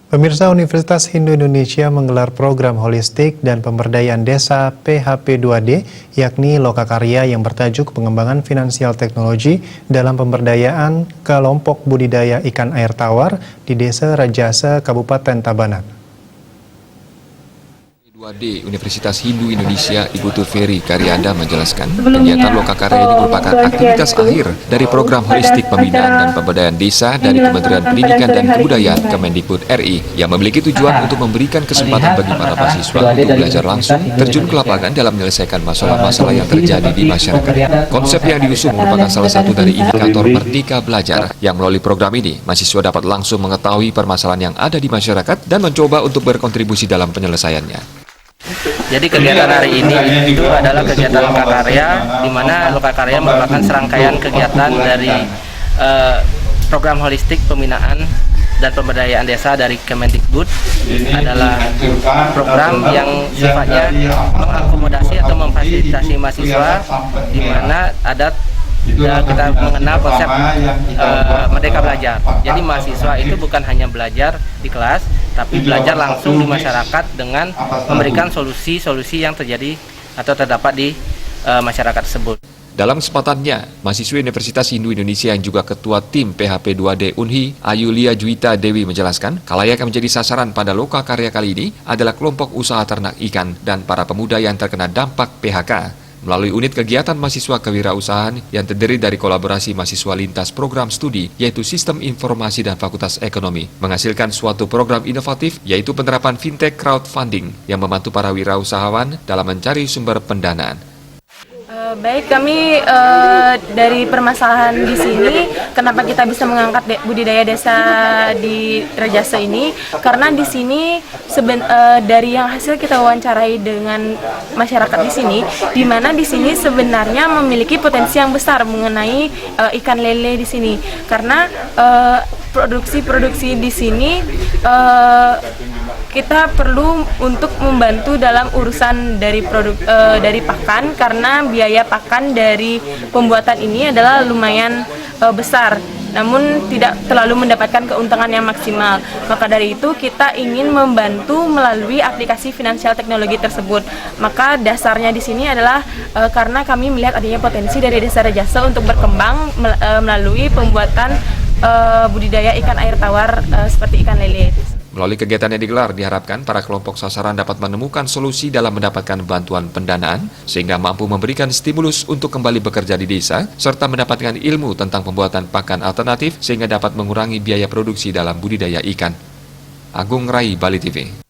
Pemirsa, Universitas Hindu Indonesia menggelar program holistik dan pemberdayaan desa PHP2D, yakni lokakarya yang bertajuk pengembangan finansial teknologi dalam pemberdayaan kelompok budidaya ikan air tawar di Desa Rajasa, Kabupaten Tabanan. 2D Universitas Hindu Indonesia Ibu Tuferi Karyada menjelaskan, kegiatan lokakarya ini merupakan aktivitas akhir dari program holistik pembinaan dan pemberdayaan desa dari Kementerian Pendidikan dan Kebudayaan Kemendikbud RI yang memiliki tujuan untuk memberikan kesempatan bagi para mahasiswa untuk belajar langsung, terjun ke lapangan dalam menyelesaikan masalah-masalah yang terjadi di masyarakat. Konsep yang diusung merupakan salah satu dari indikator Merdeka Belajar, yang melalui program ini mahasiswa dapat langsung mengetahui permasalahan yang ada di masyarakat dan mencoba untuk berkontribusi dalam penyelesaiannya. Jadi kegiatan hari ini itu adalah kegiatan lokakarya, di mana lokakarya merupakan serangkaian kegiatan dari program holistik pembinaan dan pemberdayaan desa dari Kemendikbud. Adalah program yang sifatnya mengakomodasi atau memfasilitasi mahasiswa, di mana ada kita mengenal konsep Merdeka Belajar. Jadi mahasiswa itu bukan hanya belajar di kelas, tapi belajar langsung di masyarakat dengan memberikan solusi-solusi yang terjadi atau terdapat di masyarakat tersebut. Dalam kesempatannya, mahasiswa Universitas Hindu Indonesia yang juga ketua tim PHP2D Unhi, Ayulia Juwita Dewi menjelaskan, khalayak yang menjadi sasaran pada lokakarya kali ini adalah kelompok usaha ternak ikan dan para pemuda yang terkena dampak PHK. Melalui unit kegiatan mahasiswa kewirausahaan yang terdiri dari kolaborasi mahasiswa lintas program studi, yaitu Sistem Informasi dan Fakultas Ekonomi, menghasilkan suatu program inovatif, yaitu penerapan fintech crowdfunding yang membantu para wirausahawan dalam mencari sumber pendanaan. Baik, kami dari permasalahan di sini, kenapa kita bisa mengangkat budidaya desa di Rajasa ini? Karena di sini dari yang hasil kita wawancarai dengan masyarakat di sini, di mana di sini sebenarnya memiliki potensi yang besar mengenai ikan lele di sini. Karena produksi di sini kita perlu untuk membantu dalam urusan dari dari pakan, karena biaya pakan dari pembuatan ini adalah lumayan besar, namun tidak terlalu mendapatkan keuntungan yang maksimal. Maka dari itu kita ingin membantu melalui aplikasi finansial teknologi tersebut. Maka dasarnya di sini adalah karena kami melihat adanya potensi dari Desa Rajasa untuk berkembang melalui pembuatan budidaya ikan air tawar seperti ikan lele. Melalui kegiatan yang digelar, diharapkan para kelompok sasaran dapat menemukan solusi dalam mendapatkan bantuan pendanaan, sehingga mampu memberikan stimulus untuk kembali bekerja di desa, serta mendapatkan ilmu tentang pembuatan pakan alternatif, sehingga dapat mengurangi biaya produksi dalam budidaya ikan. Agung Rai, Bali TV.